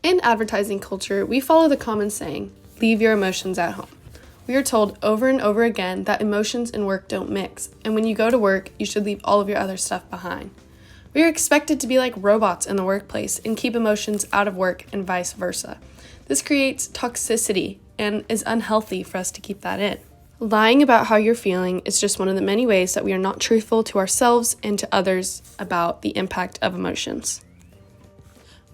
In advertising culture, we follow the common saying, leave your emotions at home. We are told over and over again that emotions and work don't mix, and when you go to work, you should leave all of your other stuff behind. We are expected to be like robots in the workplace and keep emotions out of work and vice versa. This creates toxicity and is unhealthy for us to keep that in. Lying about how you're feeling is just one of the many ways that we are not truthful to ourselves and to others about the impact of emotions.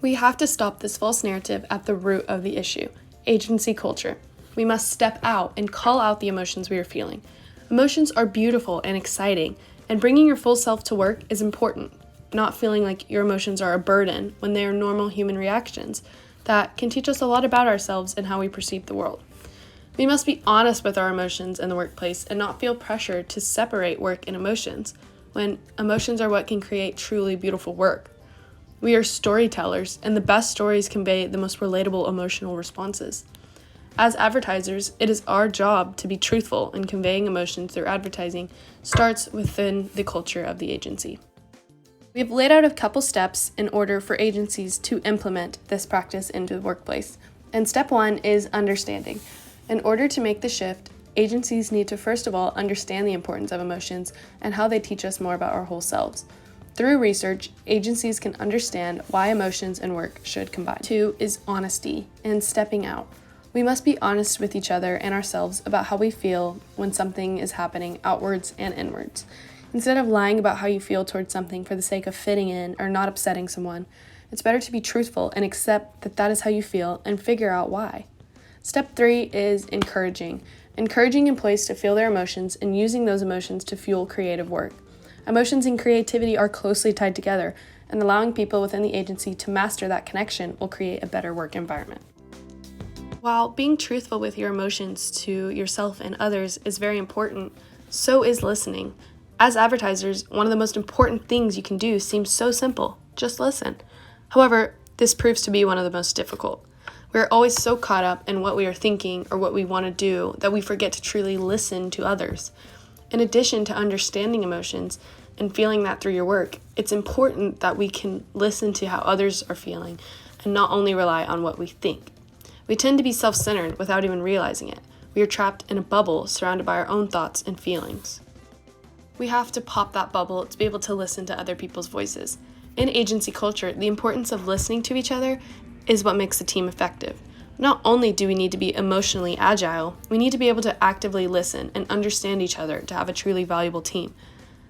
We have to stop this false narrative at the root of the issue, agency culture. We must step out and call out the emotions we are feeling. Emotions are beautiful and exciting, and bringing your full self to work is important, not feeling like your emotions are a burden when they are normal human reactions that can teach us a lot about ourselves and how we perceive the world. We must be honest with our emotions in the workplace and not feel pressure to separate work and emotions, when emotions are what can create truly beautiful work. We are storytellers, and the best stories convey the most relatable emotional responses. As advertisers, it is our job to be truthful, and conveying emotions through advertising starts within the culture of the agency. We have laid out a couple steps in order for agencies to implement this practice into the workplace. And step 1 is understanding. In order to make the shift, agencies need to first of all understand the importance of emotions and how they teach us more about our whole selves. Through research, agencies can understand why emotions and work should combine. 2 is honesty and stepping out. We must be honest with each other and ourselves about how we feel when something is happening outwards and inwards. Instead of lying about how you feel towards something for the sake of fitting in or not upsetting someone, it's better to be truthful and accept that that is how you feel and figure out why. Step 3 is encouraging. Encouraging employees to feel their emotions and using those emotions to fuel creative work. Emotions and creativity are closely tied together, and allowing people within the agency to master that connection will create a better work environment. While being truthful with your emotions to yourself and others is very important, so is listening. As advertisers, one of the most important things you can do seems so simple: just listen. However, this proves to be one of the most difficult. We are always so caught up in what we are thinking or what we want to do that we forget to truly listen to others. In addition to understanding emotions and feeling that through your work, it's important that we can listen to how others are feeling and not only rely on what we think. We tend to be self-centered without even realizing it. We are trapped in a bubble surrounded by our own thoughts and feelings. We have to pop that bubble to be able to listen to other people's voices. In agency culture, the importance of listening to each other is what makes a team effective. Not only do we need to be emotionally agile, we need to be able to actively listen and understand each other to have a truly valuable team.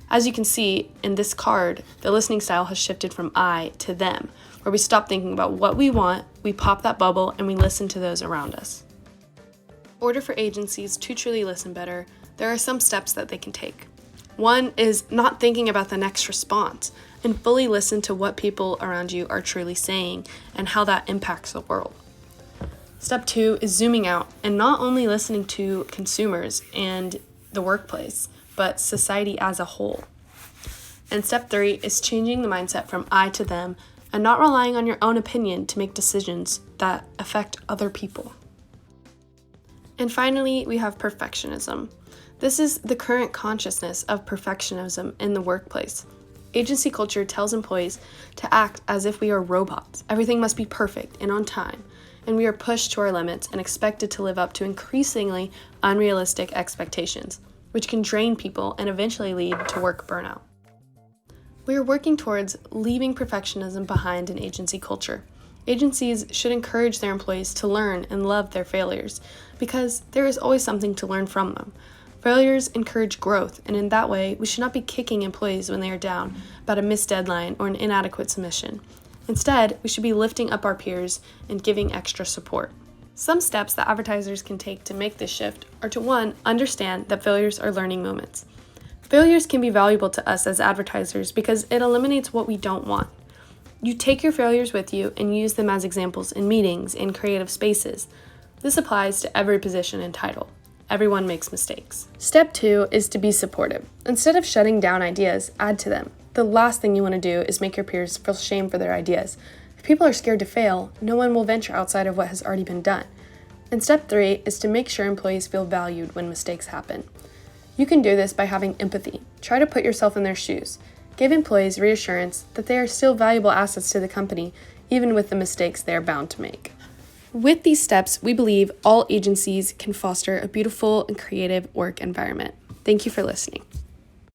As you can see in this card, the listening style has shifted from I to them, where we stop thinking about what we want, we pop that bubble, and we listen to those around us. In order for agencies to truly listen better, there are some steps that they can take. 1 is not thinking about the next response, and fully listen to what people around you are truly saying and how that impacts the world. Step 2 is zooming out and not only listening to consumers and the workplace, but society as a whole. And step 3 is changing the mindset from I to them and not relying on your own opinion to make decisions that affect other people. And finally, we have perfectionism. This is the current consciousness of perfectionism in the workplace. Agency culture tells employees to act as if we are robots. Everything must be perfect and on time, and we are pushed to our limits and expected to live up to increasingly unrealistic expectations, which can drain people and eventually lead to work burnout. We are working towards leaving perfectionism behind in agency culture. Agencies should encourage their employees to learn and love their failures, because there is always something to learn from them. Failures encourage growth, and in that way, we should not be kicking employees when they are down about a missed deadline or an inadequate submission. Instead, we should be lifting up our peers and giving extra support. Some steps that advertisers can take to make this shift are to 1, understand that failures are learning moments. Failures can be valuable to us as advertisers because it eliminates what we don't want. You take your failures with you and use them as examples in meetings and creative spaces. This applies to every position and title. Everyone makes mistakes. Step 2 is to be supportive. Instead of shutting down ideas, add to them. The last thing you want to do is make your peers feel shame for their ideas. If people are scared to fail, no one will venture outside of what has already been done. And step 3 is to make sure employees feel valued when mistakes happen. You can do this by having empathy. Try to put yourself in their shoes. Give employees reassurance that they are still valuable assets to the company, even with the mistakes they are bound to make. With these steps, we believe all agencies can foster a beautiful and creative work environment. Thank you for listening.